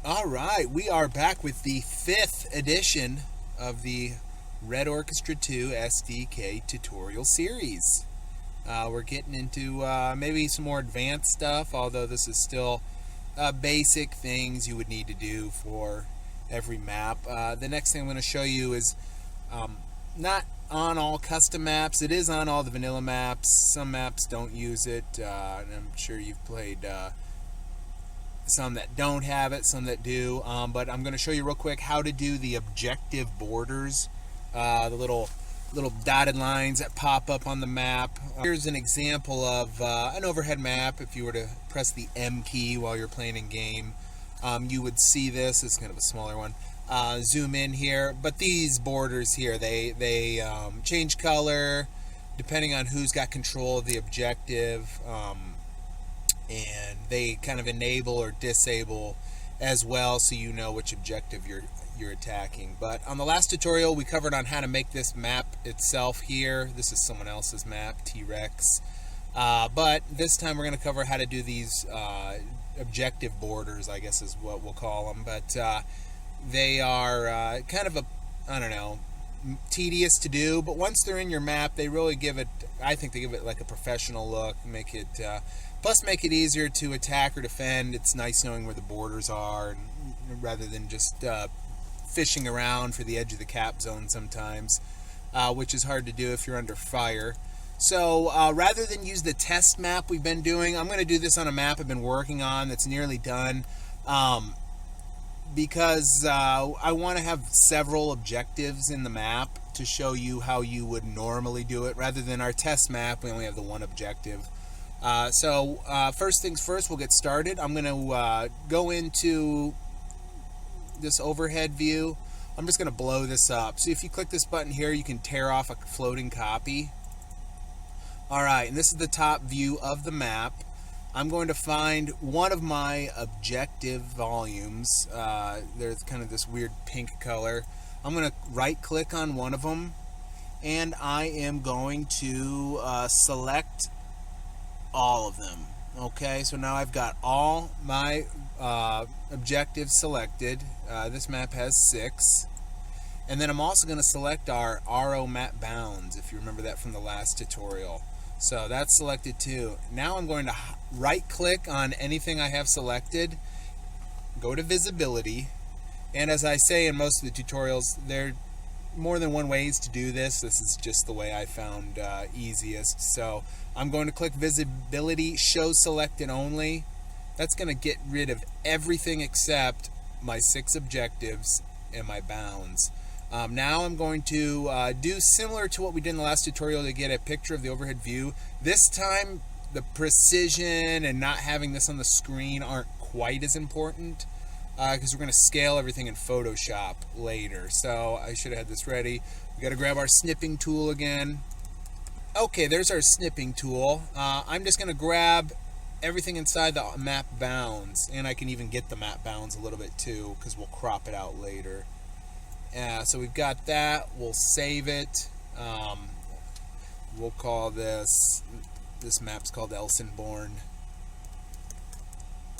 All right, we are back with the 5th edition of the Red Orchestra 2 SDK tutorial series. We're getting into maybe some more advanced stuff, although this is still basic things you would need to do for every map. The next thing I'm going to show you is not on all custom maps. It is on all the vanilla maps. Some maps don't use it, and I'm sure you've played some that don't have it, some that do, but I'm going to show you real quick how to do the objective borders, the little dotted lines that pop up on the map. Here's an example of an overhead map. If you were to press the M key while you're playing in game, you would see this. It's kind of a smaller one. Zoom in here, but these borders here, they change color depending on who's got control of the objective. And they kind of enable or disable as well, so you know which objective you're attacking. But on the last tutorial, we covered on how to make this map itself here. This is someone else's map, T-Rex. But this time we're going to cover how to do these objective borders, I guess is what we'll call them. But they are kind of tedious to do, but once they're in your map, they really give it, I think they give it like a professional look, make it easier to attack or defend. It's nice knowing where the borders are, and rather than just fishing around for the edge of the cap zone sometimes, which is hard to do if you're under fire. So rather than use the test map we've been doing, I'm going to do this on a map I've been working on that's nearly done, because I want to have several objectives in the map to show you how you would normally do it. Rather than our test map, we only have the one objective. So first things first, we'll get started. I'm going to go into this overhead view. I'm just going to blow this up. So if you click this button here, you can tear off a floating copy. Alright, and this is the top view of the map. I'm going to find one of my objective volumes. There's kind of this weird pink color. I'm going to right click on one of them, and I am going to select all of them. Okay, so now I've got all my objectives selected. This map has 6. And then I'm also going to select our RO map bounds, if you remember that from the last tutorial. So that's selected too. Now I'm going to right click on anything I have selected, go to visibility, and as I say in most of the tutorials, there are more than one ways to do this. This is just the way I found easiest. So I'm going to click visibility, show selected only. That's going to get rid of everything except my 6 objectives and my bounds. Now I'm going to do similar to what we did in the last tutorial to get a picture of the overhead view. This time the precision and not having this on the screen aren't quite as important, because we're going to scale everything in Photoshop later. So I should have had this ready. We got to grab our snipping tool again. Okay, there's our snipping tool. I'm just going to grab everything inside the map bounds, and I can even get the map bounds a little bit too, because we'll crop it out later. So we've got that. We'll save it. We'll call this map's called Elsonborn.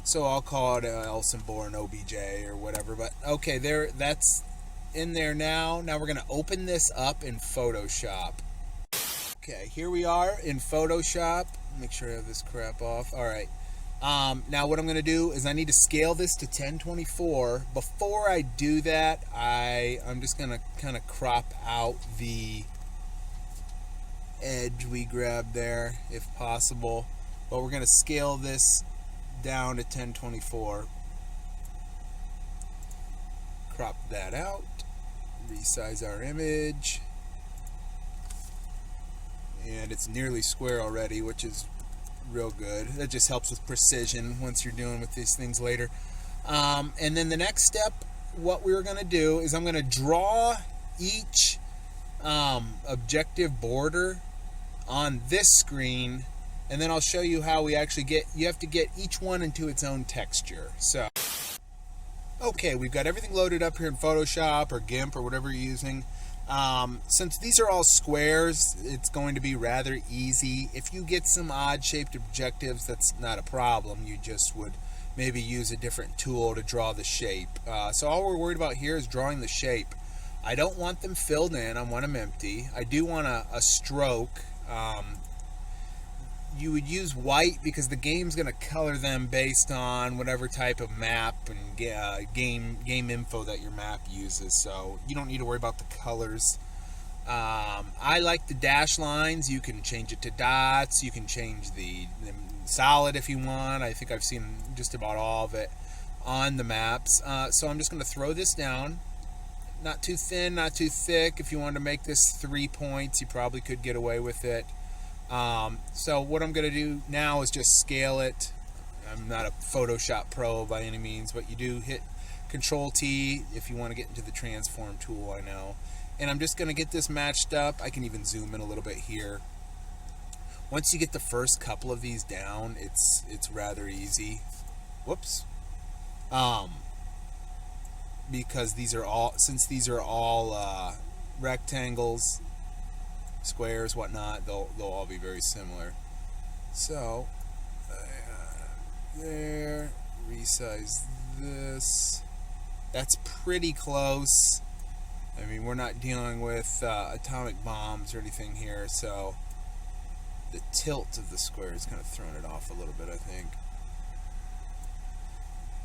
So I'll call it Elsonborn OBJ or whatever. But okay, that's in there now. Now we're going to open this up in Photoshop. Okay, here we are in Photoshop. Make sure I have this crap off. All right. Now what I'm going to do is I need to scale this to 1024. Before I do that, I'm just going to kind of crop out the edge we grabbed there if possible. But we're going to scale this down to 1024. Crop that out. Resize our image. And it's nearly square already, which is real good. That just helps with precision once you're dealing with these things later. And then the next step, what we're going to do is I'm going to draw each objective border on this screen, and then I'll show you how we actually you have to get each one into its own texture. So okay, we've got everything loaded up here in Photoshop or GIMP or whatever you're using. Since these are all squares, it's going to be rather easy. If you get some odd shaped objectives, that's not a problem. You just would maybe use a different tool to draw the shape. So all we're worried about here is drawing the shape. I don't want them filled in, I want them empty. I do want a stroke. You would use white because the game's going to color them based on whatever type of map and game info that your map uses, so you don't need to worry about the colors. I like the dash lines. You can change it to dots. You can change the solid if you want. I think I've seen just about all of it on the maps. So I'm just going to throw this down. Not too thin, not too thick. If you wanted to make this 3 points, you probably could get away with it. So what I'm going to do now is just scale it. I'm not a Photoshop pro by any means, but you do hit Control T if you want to get into the transform tool, I know. And I'm just going to get this matched up. I can even zoom in a little bit here. Once you get the first couple of these down, it's rather easy. Whoops. Because these are all, since these are all rectangles, squares, whatnot, they'll all be very similar. So there, resize this. That's pretty close. I mean, we're not dealing with atomic bombs or anything here, so the tilt of the square is kind of throwing it off a little bit, I think.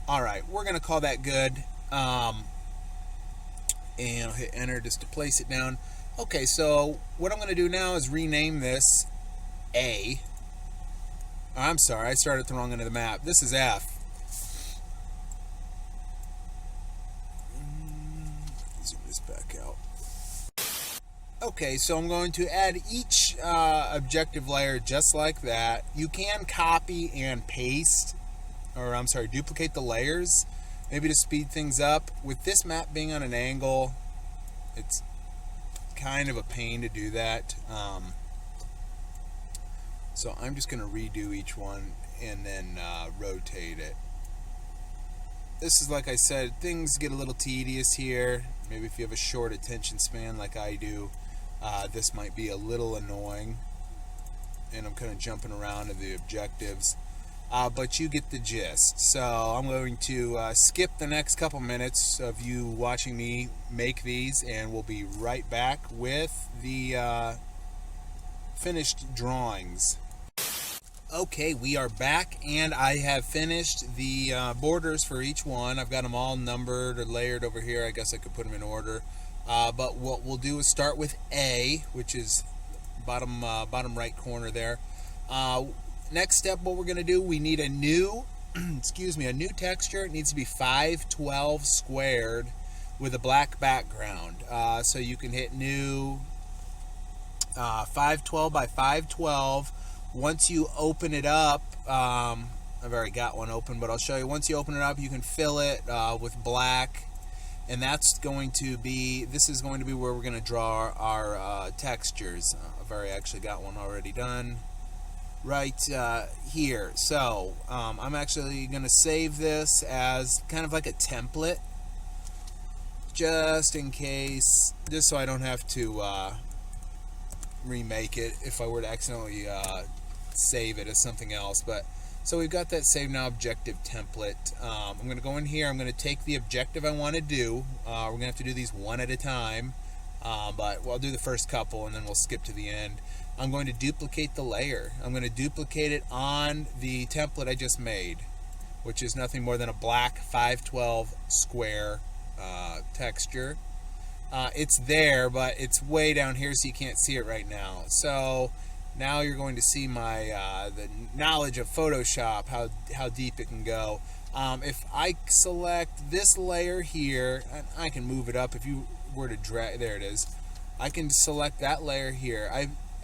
Alright, we're going to call that good. And I'll hit enter just to place it down. Okay, so what I'm going to do now is rename this A. I'm sorry, I started at the wrong end of the map. This is F. Zoom this back out. Okay, so I'm going to add each objective layer just like that. You can copy and paste, or I'm sorry, duplicate the layers, maybe to speed things up. With this map being on an angle, it's kind of a pain to do that. So I'm just going to redo each one and then rotate it. This is, like I said, things get a little tedious here. Maybe if you have a short attention span like I do, this might be a little annoying. And I'm kind of jumping around to the objectives. But you get the gist. So I'm going to skip the next couple minutes of you watching me make these, and we'll be right back with the finished drawings. Okay, we are back, and I have finished the borders for each one. I've got them all numbered or layered over here. I guess I could put them in order. But what we'll do is start with A, which is bottom right corner there. Next step, what we're going to do, we need a new, excuse me, a new texture. It needs to be 512 squared with a black background. So you can hit new 512 by 512. Once you open it up, I've already got one open, but I'll show you. Once you open it up, you can fill it with black, and that's going to be, this is going to be where we're going to draw our textures. I've already actually got one already done right here. So I'm actually going to save this as kind of like a template, just in case, just so I don't have to remake it if I were to accidentally save it as something else. But so we've got that save now objective template. I'm going to go in here. I'm going to take the objective I want to do. We're going to have to do these one at a time, but I'll do the first couple and then we'll skip to the end. I'm going to duplicate the layer. I'm going to duplicate it on the template I just made, which is nothing more than a black 512 square texture. It's there, but it's way down here, so you can't see it right now. So now you're going to see my the knowledge of Photoshop, how deep it can go. If I select this layer here, and I can move it up if you were to drag, there it is. I can select that layer here.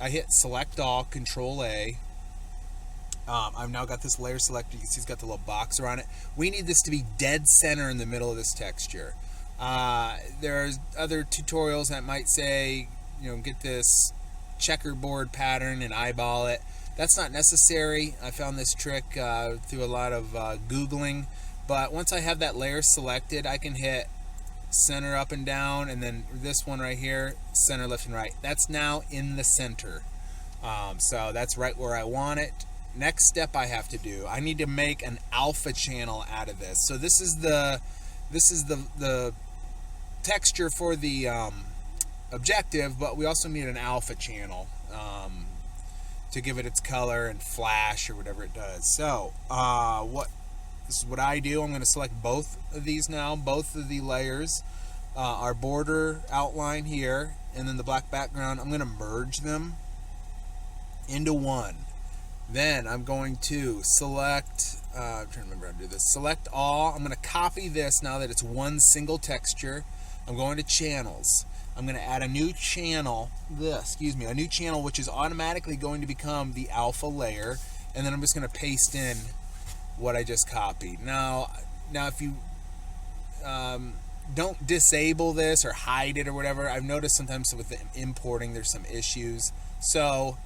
I hit select all, Control A. I've now got this layer selected. You can see it's got the little box around it. We need this to be dead center in the middle of this texture. There's other tutorials that might say, you know, get this checkerboard pattern and eyeball it. That's not necessary. I found this trick through a lot of Googling. But once I have that layer selected, I can hit center up and down, and then this one right here, center left and right. That's now in the center. So that's right where I want it. next step I have to do, I need to make an alpha channel out of this. So this is the texture for the objective, but we also need an alpha channel to give it its color and flash or whatever it does. So this is what I do. I'm going to select both of these now, both of the layers, our border outline here, and then the black background. I'm going to merge them into one. Then I'm going to select, I'm trying to remember how to do this, select all. I'm going to copy this now that it's one single texture. I'm going to channels. I'm going to add a new channel, a new channel which is automatically going to become the alpha layer, and then I'm just going to paste in what I just copied. Now if you don't disable this or hide it or whatever, I've noticed sometimes with the importing there's some issues. So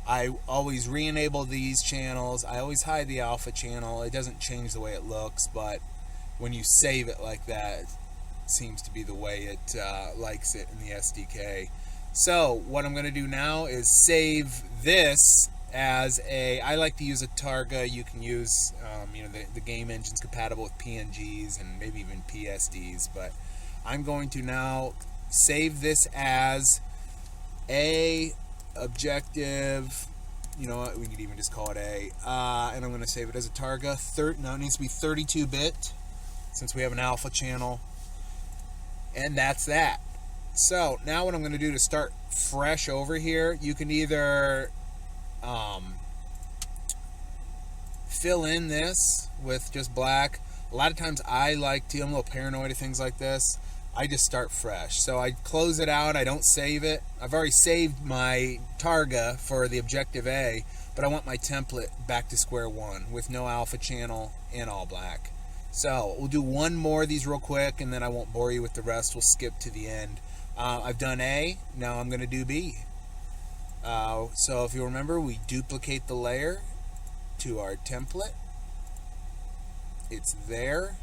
I always re-enable these channels. I always hide the alpha channel. It doesn't change the way it looks, but when you save it like that, it seems to be the way it likes it in the SDK. So what I'm going to do now is save this as I like to use a Targa. You can use, the game engine's compatible with PNGs and maybe even PSDs, but I'm going to now save this as a objective, you know what, we could even just call it A, and I'm going to save it as a Targa. It needs to be 32-bit since we have an alpha channel, and that's that. So now what I'm going to do to start fresh over here, you can either fill in this with just black. A lot of times I'm a little paranoid of things like this. I just start fresh. So I close it out, I don't save it. I've already saved my Targa for the objective A, but I want my template back to square one with no alpha channel and all black. So we'll do one more of these real quick, and then I won't bore you with the rest. We'll skip to the end. I've done A, now I'm going to do B. So if you remember, we duplicate the layer to our template. It's there,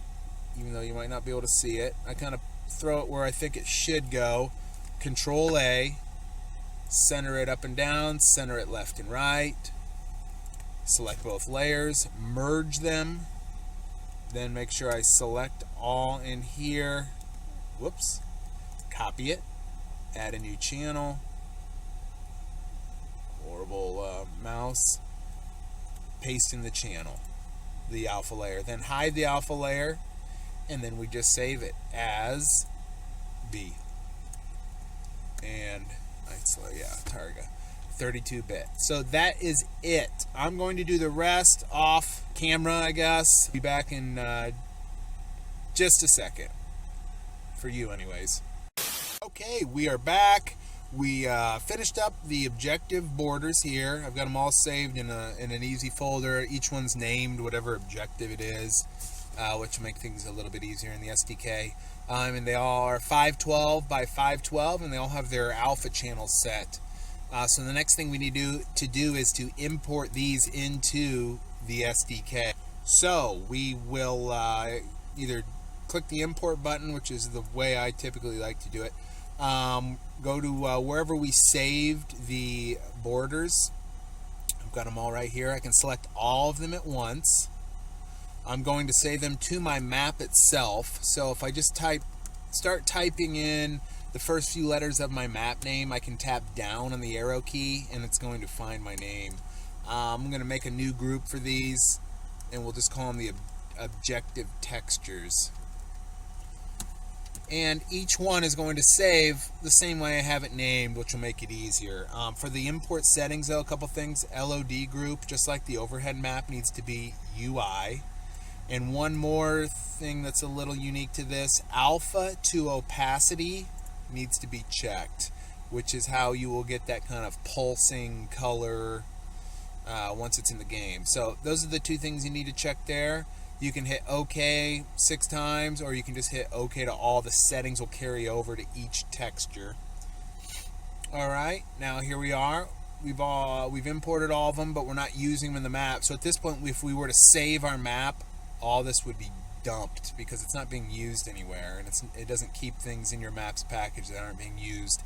even though you might not be able to see it. I kind of throw it where I think it should go. Control A, center it up and down, center it left and right, select both layers, merge them, then make sure I select all in here, whoops, copy it, add a new channel, horrible mouse, paste in the channel, the alpha layer, then hide the alpha layer, and then we just save it as B. And Targa, 32-bit. So that is it. I'm going to do the rest off camera, I guess. Be back in just a second. For you, anyways. Okay, we are back. We finished up the objective borders here. I've got them all saved in an easy folder. Each one's named whatever objective it is, which will make things a little bit easier in the SDK. And they all are 512 by 512, and they all have their alpha channels set. So the next thing we need to do is to import these into the SDK. So we will either click the import button, which is the way I typically like to do it. Go to wherever we saved the borders. I've got them all right here. I can select all of them at once. I'm going to save them to my map itself. So if I just start typing in the first few letters of my map name, I can tap down on the arrow key and it's going to find my name. I'm going to make a new group for these, and we'll just call them the objective textures. And each one is going to save the same way I have it named, which will make it easier. For the import settings, though, a couple things. LOD group, just like the overhead map, needs to be UI. And one more thing that's a little unique to this, alpha to opacity needs to be checked, which is how you will get that kind of pulsing color once it's in the game. So those are the two things you need to check there. You can hit OK 6 times, or you can just hit OK to all. The settings will carry over to each texture. Alright, now here we are. We've imported all of them, but we're not using them in the map. So at this point, if we were to save our map, all this would be dumped because it's not being used anywhere, and it doesn't keep things in your maps package that aren't being used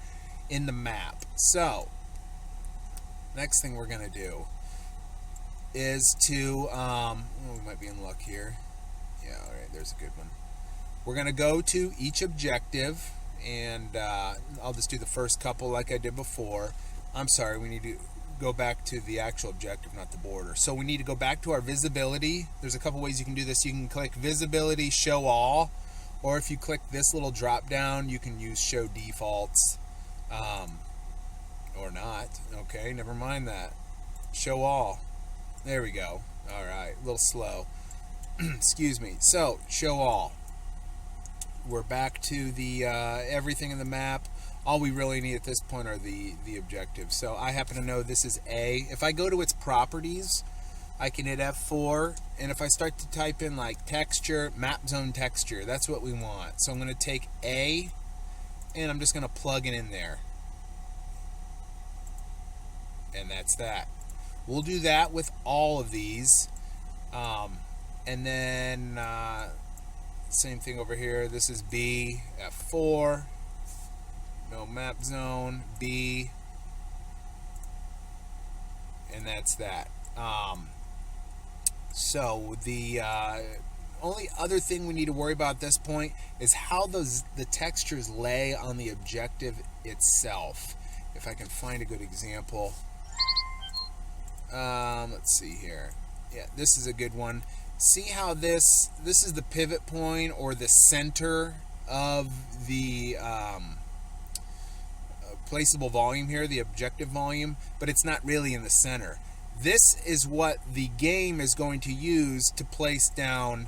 in the map. So next thing we're going to do is to, we might be in luck here. Yeah, all right, there's a good one. We're going to go to each objective, and I'll just do the first couple like I did before. I'm sorry, we need to go back to the actual objective, not the border. So we need to go back to our visibility. There's a couple ways you can do this. You can click visibility, show all, or if you click this little drop down, you can use show defaults, or not. Okay, never mind that. Show all. There we go. All right, a little slow. Excuse me. So show all. We're back to the everything in the map. All we really need at this point are the objectives. So I happen to know this is A. If I go to its properties, I can hit F4, and if I start to type in like texture, map zone texture, that's what we want. So I'm going to take A, and I'm just going to plug it in there. And that's that. We'll do that with all of these. And then same thing over here. This is B, F4. No map zone, B, and that's that. So the only other thing we need to worry about at this point is how the textures lay on the objective itself. If I can find a good example. Let's see here. Yeah, this is a good one. See how this is the pivot point or the center of the placeable volume here, the objective volume, but it's not really in the center. This is what the game is going to use to place down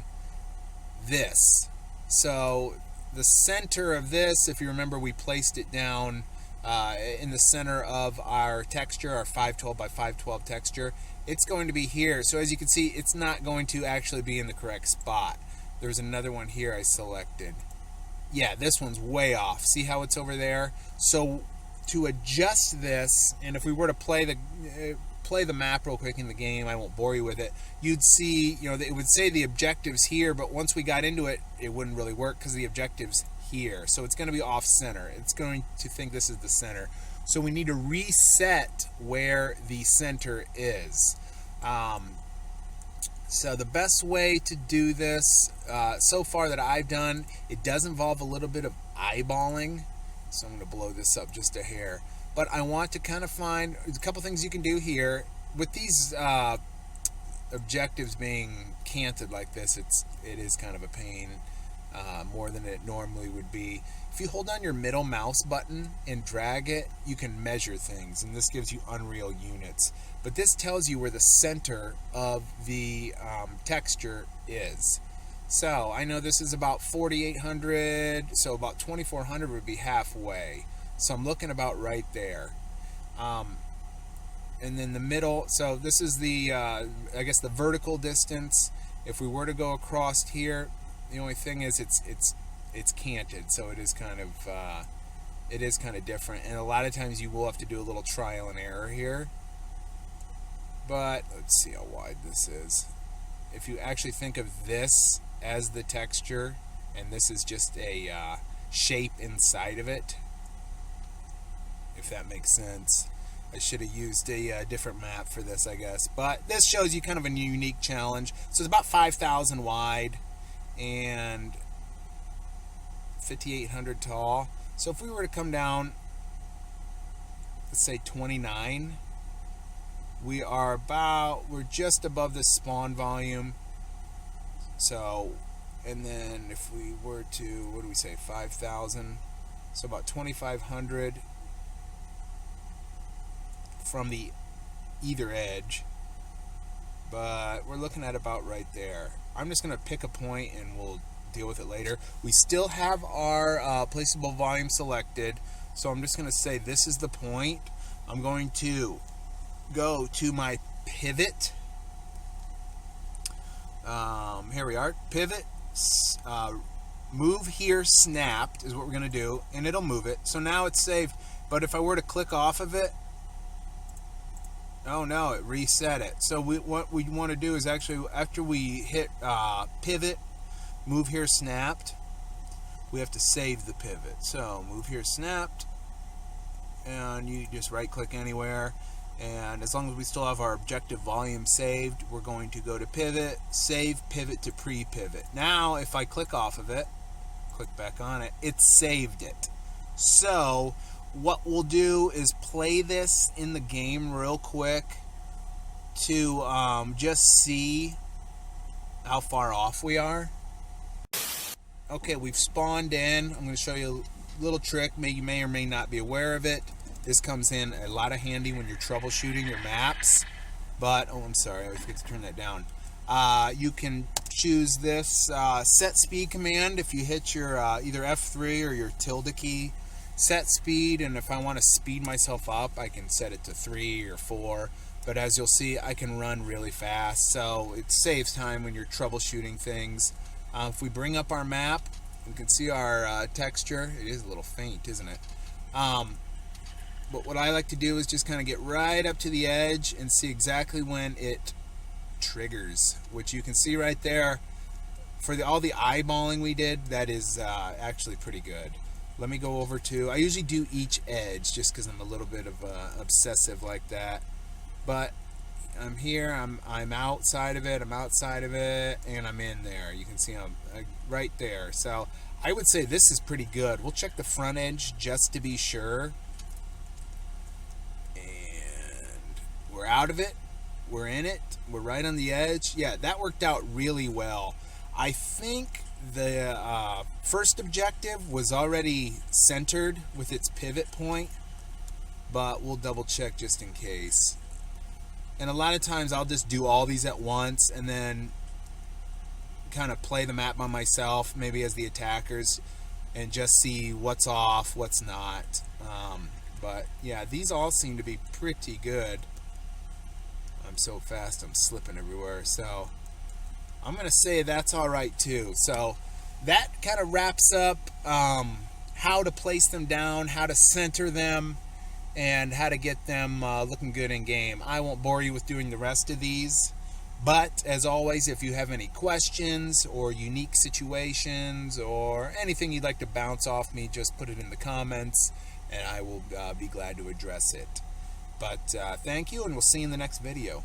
this. So the center of this, if you remember, we placed it down in the center of our texture, our 512 by 512 texture. It's going to be here. So as you can see, it's not going to actually be in the correct spot. There's another one here I selected. Yeah, this one's way off. See how it's over there? So to adjust this, and if we were to play the map real quick in the game, I won't bore you with it, you'd see, it would say the objectives here, but once we got into it, it wouldn't really work because the objective's here. So it's going to be off center. It's going to think this is the center. So we need to reset where the center is. So the best way to do this, so far that I've done, it does involve a little bit of eyeballing. So I'm going to blow this up just a hair. But I want to kind of find a couple things you can do here. With these objectives being canted like this, it is kind of a pain, more than it normally would be. If you hold down your middle mouse button and drag it, you can measure things, and this gives you unreal units. But this tells you where the center of the texture is. So I know this is about 4,800, so about 2,400 would be halfway. So I'm looking about right there. And then the middle, so this is the, I guess the vertical distance. If we were to go across here, the only thing is it's canted, so it is kind of different. And a lot of times you will have to do a little trial and error here. But let's see how wide this is. If you actually think of this as the texture, and this is just a shape inside of it, if that makes sense. I should have used a different map for this, I guess. But this shows you kind of a unique challenge. So it's about 5,000 wide and 5,800 tall. So if we were to come down, let's say 29, we're just above the spawn volume. So, and then if we were to, what do we say, 5,000, so about 2,500 from the either edge, but we're looking at about right there. I'm just going to pick a point and we'll deal with it later. We still have our placeable volume selected, so I'm just going to say this is the point. I'm going to go to my pivot. Here we are, pivot, move here snapped is what we're going to do, and it'll move it. So now it's saved, but if I were to click off of it, oh no, it reset it. So what we want to do is actually, after we hit pivot, move here snapped, we have to save the pivot. So move here snapped, and you just right click anywhere. And as long as we still have our objective volume saved, we're going to go to pivot, save pivot to pre-pivot. Now if I click off of it, click back on it, it saved it. So what we'll do is play this in the game real quick to just see how far off we are. Okay, we've spawned in. I'm going to show you a little trick. You may or may not be aware of it. This comes in a lot of handy when you're troubleshooting your maps. But, oh, I'm sorry, I always forget to turn that down. You can choose this set speed command if you hit your either F3 or your tilde key. Set speed, and if I want to speed myself up, I can set it to 3 or 4. But as you'll see, I can run really fast, so it saves time when you're troubleshooting things. If we bring up our map, you can see our texture. It is a little faint, isn't it? But what I like to do is just kind of get right up to the edge and see exactly when it triggers, which you can see right there. For all the eyeballing we did, that is actually pretty good. Let me go over to, I usually do each edge just because I'm a little bit of obsessive like that. But I'm here, I'm outside of it, and I'm in there. You can see I'm right there. So I would say this is pretty good. We'll check the front edge just to be sure. And we're out of it. We're in it. We're right on the edge. Yeah, that worked out really well. I think the first objective was already centered with its pivot point, but we'll double check just in case. And a lot of times I'll just do all these at once and then kind of play the map by myself, maybe as the attackers, and just see what's off, what's not. But yeah, these all seem to be pretty good. I'm so fast, I'm slipping everywhere. So I'm going to say that's all right too. So that kind of wraps up how to place them down, how to center them, and how to get them looking good in game. I won't bore you with doing the rest of these, but as always, if you have any questions or unique situations or anything you'd like to bounce off me, just put it in the comments and I will be glad to address it. But thank you, and we'll see you in the next video.